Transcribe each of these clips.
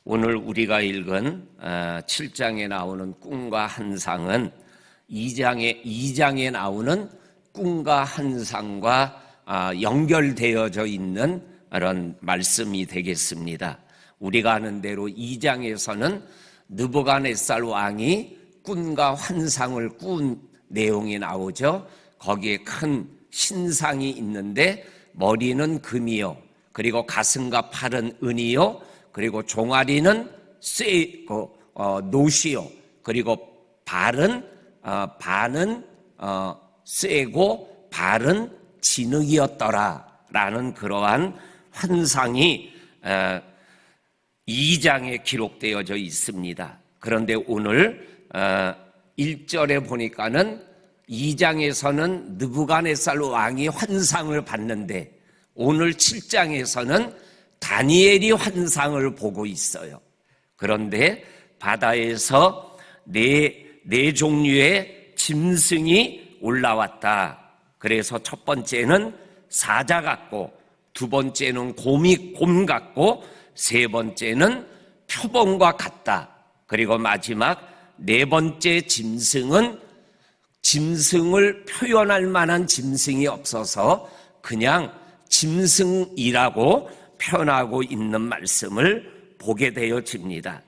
오늘 우리가 읽은 7장에 나오는 꿈과 환상은 2장에 나오는 꿈과 환상과 연결되어져 있는 그런 말씀이 되겠습니다. 우리가 아는 대로 2장에서는 느부갓네살 왕이 꿈과 환상을 꾼 내용이 나오죠. 거기에 큰 신상이 있는데 머리는 금이요, 그리고 가슴과 팔은 은이요, 그리고 종아리는 노시요, 그리고 발은 쇠고 발은 진흙이었더라라는 그러한 환상이 2장에 기록되어져 있습니다. 그런데 오늘 1절에 보니까는 2장에서는 느부갓네살 왕이 환상을 봤는데 오늘 7장에서는 다니엘이 환상을 보고 있어요. 그런데 바다에서 네 종류의 짐승이 올라왔다. 그래서 첫 번째는 사자 같고, 두 번째는 곰 같고, 세 번째는 표범과 같다. 그리고 마지막 네 번째 짐승은 짐승을 표현할 만한 짐승이 없어서 그냥 짐승이라고 표현하고 있는 말씀을 보게 되어집니다.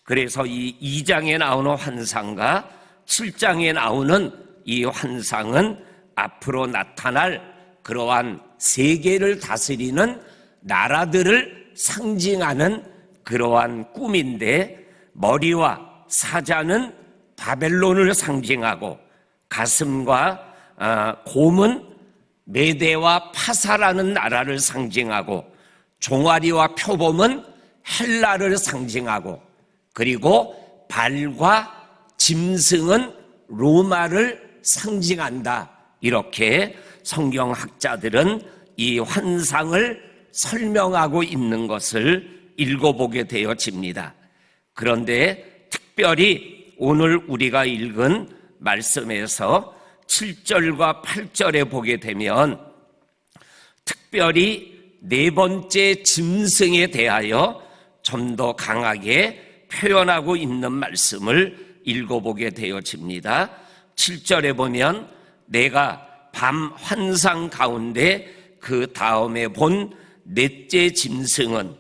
그래서 이 2장에 나오는 환상과 7장에 나오는 이 환상은 앞으로 나타날 그러한 세계를 다스리는 나라들을 상징하는 그러한 꿈인데, 머리와 사자는 바벨론을 상징하고, 가슴과 곰은 메대와 파사라는 나라를 상징하고, 종아리와 표범은 헬라를 상징하고, 그리고 발과 짐승은 로마를 상징한다. 이렇게 성경학자들은 이 환상을 설명하고 있는 것을 읽어보게 되어집니다. 그런데 특별히 오늘 우리가 읽은 말씀에서 7절과 8절에 보게 되면 특별히 네 번째 짐승에 대하여 좀 더 강하게 표현하고 있는 말씀을 읽어보게 되어집니다. 7절에 보면 내가 밤 환상 가운데 그 다음에 본 넷째 짐승은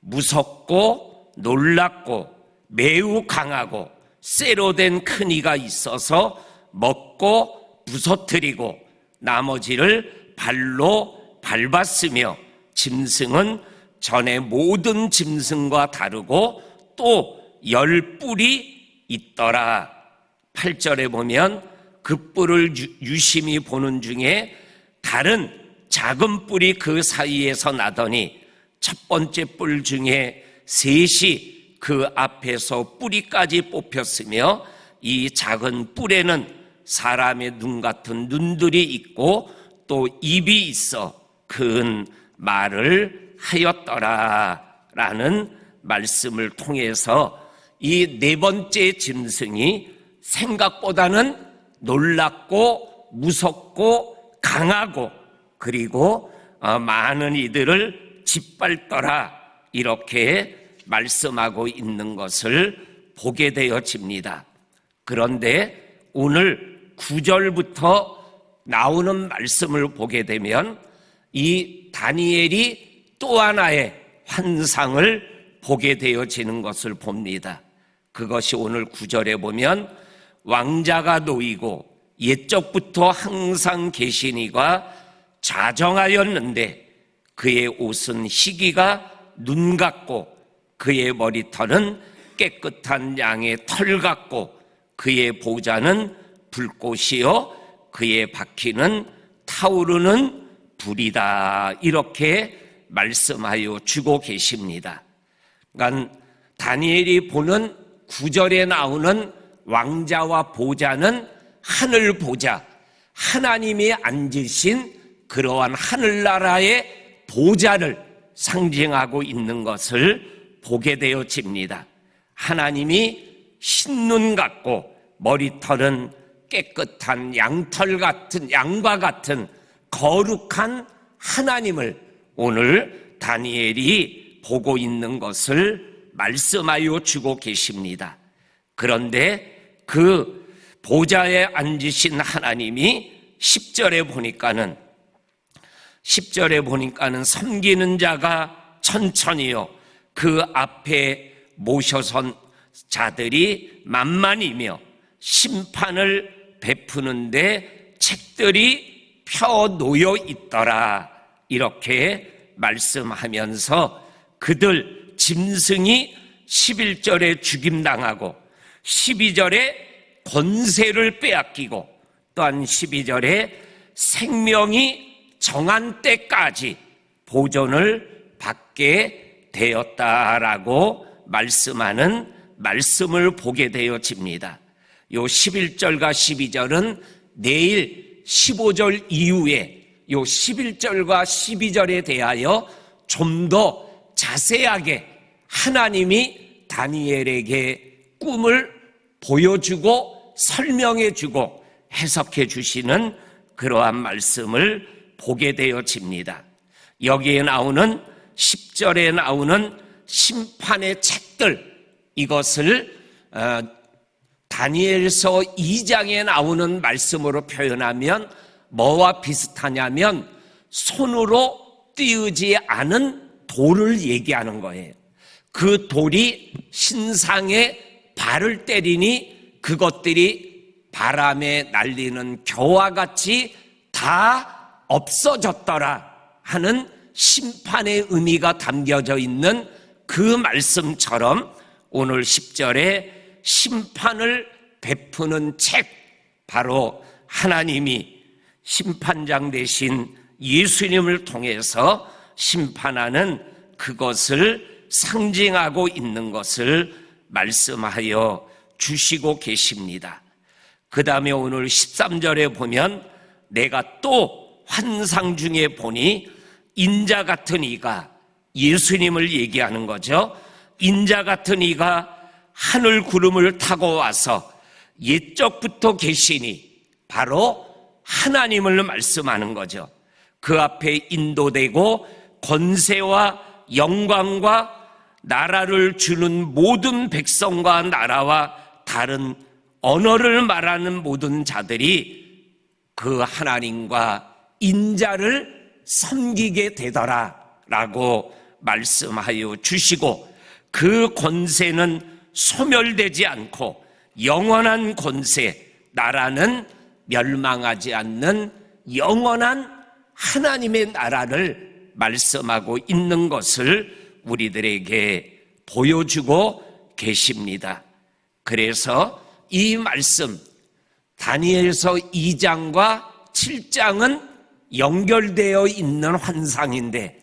무섭고 놀랍고 매우 강하고 쇠로 된 큰 이가 있어서 먹고 부서뜨리고 나머지를 발로 밟았으며, 짐승은 전에 모든 짐승과 다르고 또 10뿔이 있더라. 8절에 보면 그 뿔을 유심히 보는 중에 다른 작은 뿔이 그 사이에서 나더니 첫 번째 뿔 중에 셋이 그 앞에서 뿌리까지 뽑혔으며, 이 작은 뿔에는 사람의 눈 같은 눈들이 있고 또 입이 있어 큰 말을 하였더라 라는 말씀을 통해서 이 네 번째 짐승이 생각보다는 놀랍고 무섭고 강하고, 그리고 많은 이들을 짓밟더라, 이렇게 말씀하고 있는 것을 보게 되어집니다. 그런데 오늘 9절부터 나오는 말씀을 보게 되면 이 다니엘이 또 하나의 환상을 보게 되어지는 것을 봅니다. 그것이 오늘 9절에 보면 왕자가 놓이고 옛적부터 항상 계신 이가 자정하였는데 그의 옷은 희기가 눈 같고 그의 머리털은 깨끗한 양의 털 같고 그의 보좌는 불꽃이요 그의 바퀴는 타오르는 불이다, 이렇게 말씀하여 주고 계십니다. 그러니까 다니엘이 보는 9절에 나오는 왕자와 보좌는 하늘 보좌, 하나님이 앉으신 그러한 하늘나라의 보좌를 상징하고 있는 것을 보게 되어집니다. 하나님이 흰눈 같고 머리털은 깨끗한 양털 같은, 양과 같은 거룩한 하나님을 오늘 다니엘이 보고 있는 것을 말씀하여 주고 계십니다. 그런데 그 보좌에 앉으신 하나님이 10절에 보니까는 섬기는 자가 천천히요 그 앞에 모셔선 자들이 만만이며 심판을 베푸는데 책들이 펴 놓여 있더라. 이렇게 말씀하면서 그들 짐승이 11절에 죽임당하고 12절에 권세를 빼앗기고 또한 12절에 생명이 정한 때까지 보존을 받게 되었다라고 말씀하는 말씀을 보게 되어집니다. 요 11절과 12절은 내일 15절 이후에 요 11절과 12절에 대하여 좀 더 자세하게 하나님이 다니엘에게 꿈을 보여주고 설명해주고 해석해 주시는 그러한 말씀을 보게 되어집니다. 여기에 나오는 10절에 나오는 심판의 책들, 이것을 다니엘서 2장에 나오는 말씀으로 표현하면 뭐와 비슷하냐면 손으로 띄우지 않은 돌을 얘기하는 거예요. 그 돌이 신상에 발을 때리니 그것들이 바람에 날리는 겨와 같이 다 없어졌더라 하는 심판의 의미가 담겨져 있는 그 말씀처럼 오늘 10절에 심판을 베푸는 책, 바로 하나님이 심판장 되신 예수님을 통해서 심판하는 그것을 상징하고 있는 것을 말씀하여 주시고 계십니다. 그 다음에 오늘 13절에 보면 내가 또 환상 중에 보니 인자 같은 이가, 예수님을 얘기하는 거죠. 인자 같은 이가 하늘 구름을 타고 와서 옛적부터 계시니, 바로 하나님을 말씀하는 거죠. 그 앞에 인도되고 권세와 영광과 나라를 주는 모든 백성과 나라와 다른 언어를 말하는 모든 자들이 그 하나님과 인자를 섬기게 되더라 라고 말씀하여 주시고, 그 권세는 소멸되지 않고 영원한 권세, 나라는 멸망하지 않는 영원한 하나님의 나라를 말씀하고 있는 것을 우리들에게 보여주고 계십니다. 그래서 이 말씀, 다니엘서 2장과 7장은 연결되어 있는 환상인데,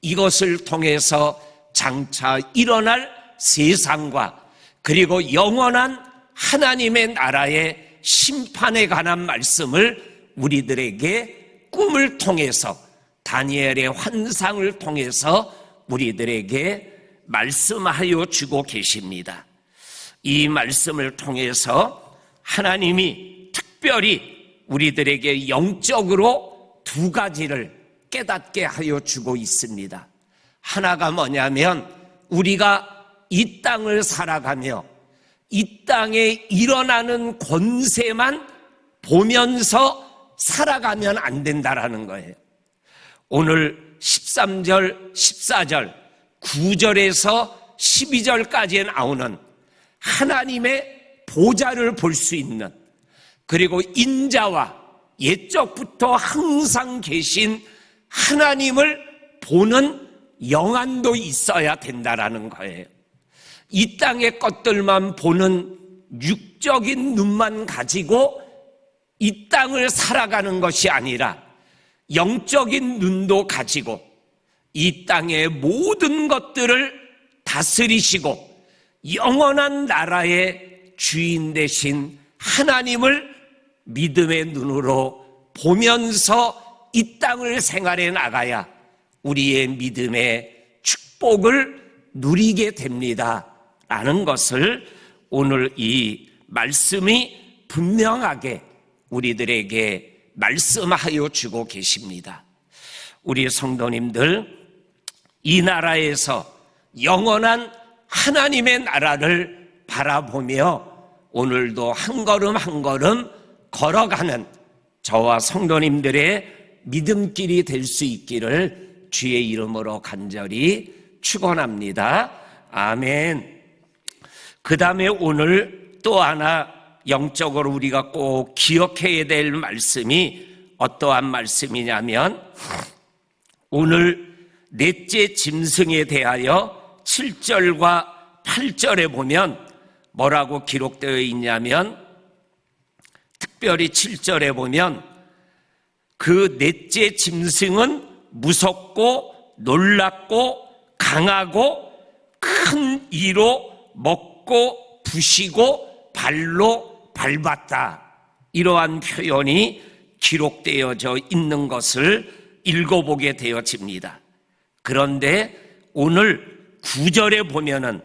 이것을 통해서 장차 일어날 세상과 그리고 영원한 하나님의 나라의 심판에 관한 말씀을 우리들에게 꿈을 통해서, 다니엘의 환상을 통해서 우리들에게 말씀하여 주고 계십니다. 이 말씀을 통해서 하나님이 특별히 우리들에게 영적으로 두 가지를 깨닫게 하여 주고 있습니다. 하나가 뭐냐면, 우리가 이 땅을 살아가며 이 땅에 일어나는 권세만 보면서 살아가면 안 된다라는 거예요. 오늘 13절, 14절, 9절에서 12절까지에 나오는 하나님의 보좌를 볼 수 있는, 그리고 인자와 옛적부터 항상 계신 하나님을 보는 영안도 있어야 된다라는 거예요. 이 땅의 것들만 보는 육적인 눈만 가지고 이 땅을 살아가는 것이 아니라 영적인 눈도 가지고 이 땅의 모든 것들을 다스리시고 영원한 나라의 주인 되신 하나님을 믿음의 눈으로 보면서 이 땅을 생활해 나가야 우리의 믿음의 축복을 누리게 됩니다 라는 것을 오늘 이 말씀이 분명하게 우리들에게 말씀하여 주고 계십니다. 우리 성도님들, 이 나라에서 영원한 하나님의 나라를 바라보며 오늘도 한 걸음 한 걸음 걸어가는 저와 성도님들의 믿음길이 될 수 있기를 주의 이름으로 간절히 축원합니다. 아멘. 그 다음에 오늘 또 하나 영적으로 우리가 꼭 기억해야 될 말씀이 어떠한 말씀이냐면, 오늘 넷째 짐승에 대하여 7절과 8절에 보면 뭐라고 기록되어 있냐면, 특별히 7절에 보면 그 넷째 짐승은 무섭고 놀랍고 강하고 큰 이로 먹고 부시고 발로 밟았다. 이러한 표현이 기록되어져 있는 것을 읽어보게 되어집니다. 그런데 오늘 9절에 보면은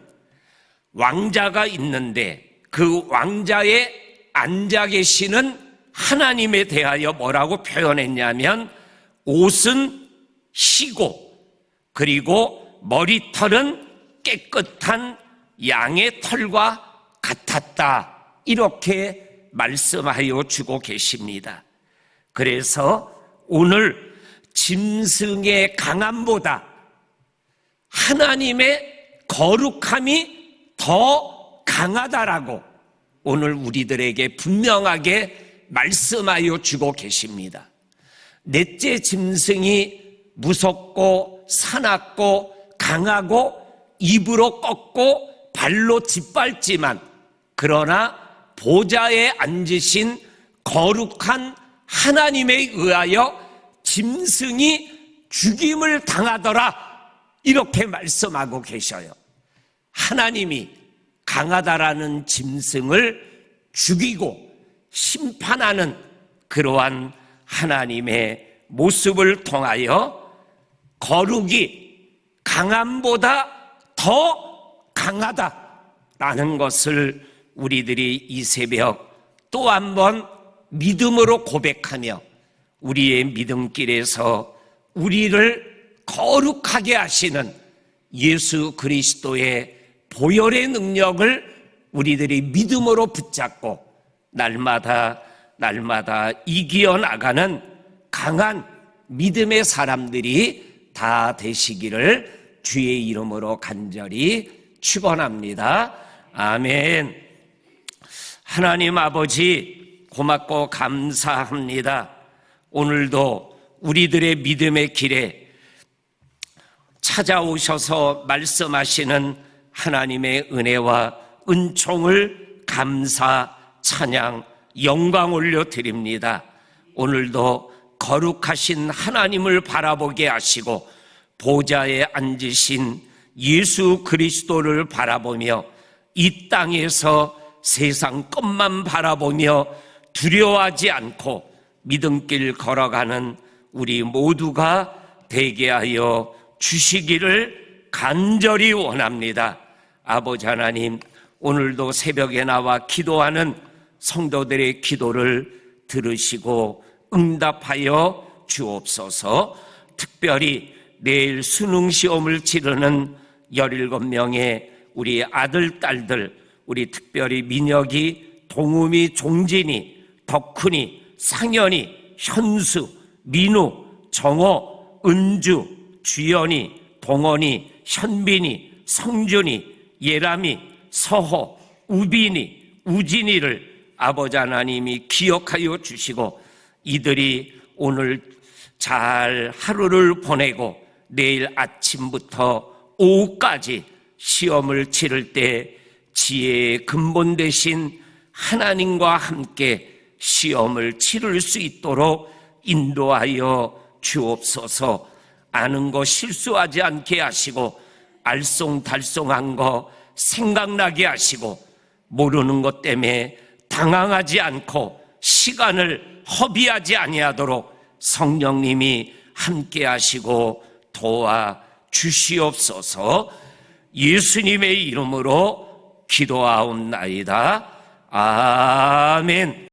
왕자가 있는데 그 왕자에 앉아 계시는 하나님에 대하여 뭐라고 표현했냐면, 옷은 희고 그리고 머리털은 깨끗한 양의 털과 같았다. 이렇게 말씀하여 주고 계십니다. 그래서 오늘 짐승의 강함보다 하나님의 거룩함이 더 강하다라고 오늘 우리들에게 분명하게 말씀하여 주고 계십니다. 넷째 짐승이 무섭고 사납고 강하고 입으로 꺾고 발로 짓밟지만, 그러나 보좌에 앉으신 거룩한 하나님에 의하여 짐승이 죽임을 당하더라. 이렇게 말씀하고 계셔요. 하나님이 강하다라는 짐승을 죽이고 심판하는 그러한 하나님의 모습을 통하여 거룩이 강함보다 더 강하다라는 것을 우리들이 이 새벽 또 한 번 믿음으로 고백하며 우리의 믿음길에서 우리를 거룩하게 하시는 예수 그리스도의 보혈의 능력을 우리들이 믿음으로 붙잡고 날마다 이기어 나가는 강한 믿음의 사람들이 다 되시기를 주의 이름으로 간절히 축원합니다. 아멘. 하나님 아버지, 고맙고 감사합니다. 오늘도 우리들의 믿음의 길에 찾아오셔서 말씀하시는 하나님의 은혜와 은총을 감사, 찬양, 영광 올려드립니다. 오늘도 거룩하신 하나님을 바라보게 하시고 보좌에 앉으신 예수 그리스도를 바라보며 이 땅에서 세상 것만 바라보며 두려워하지 않고 믿음길 걸어가는 우리 모두가 되게 하여 주시기를 간절히 원합니다. 아버지 하나님, 오늘도 새벽에 나와 기도하는 성도들의 기도를 들으시고 응답하여 주옵소서. 특별히 내일 수능 시험을 치르는 17명의 우리 아들, 딸들, 우리 특별히 민혁이, 동음이, 종진이, 덕훈이, 상현이, 현수, 민우, 정호, 은주, 주연이, 동원이, 현빈이, 성준이, 예람이, 서호, 우빈이, 우진이를 아버지 하나님이 기억하여 주시고 이들이 오늘 잘 하루를 보내고 내일 아침부터 오후까지 시험을 치를 때 지혜의 근본 되신 하나님과 함께 시험을 치를 수 있도록 인도하여 주옵소서. 아는 거 실수하지 않게 하시고 알쏭달쏭한 거 생각나게 하시고 모르는 것 때문에 당황하지 않고 시간을 허비하지 아니하도록 성령님이 함께 하시고 도와 주시옵소서. 예수님의 이름으로 기도하옵나이다. 아멘.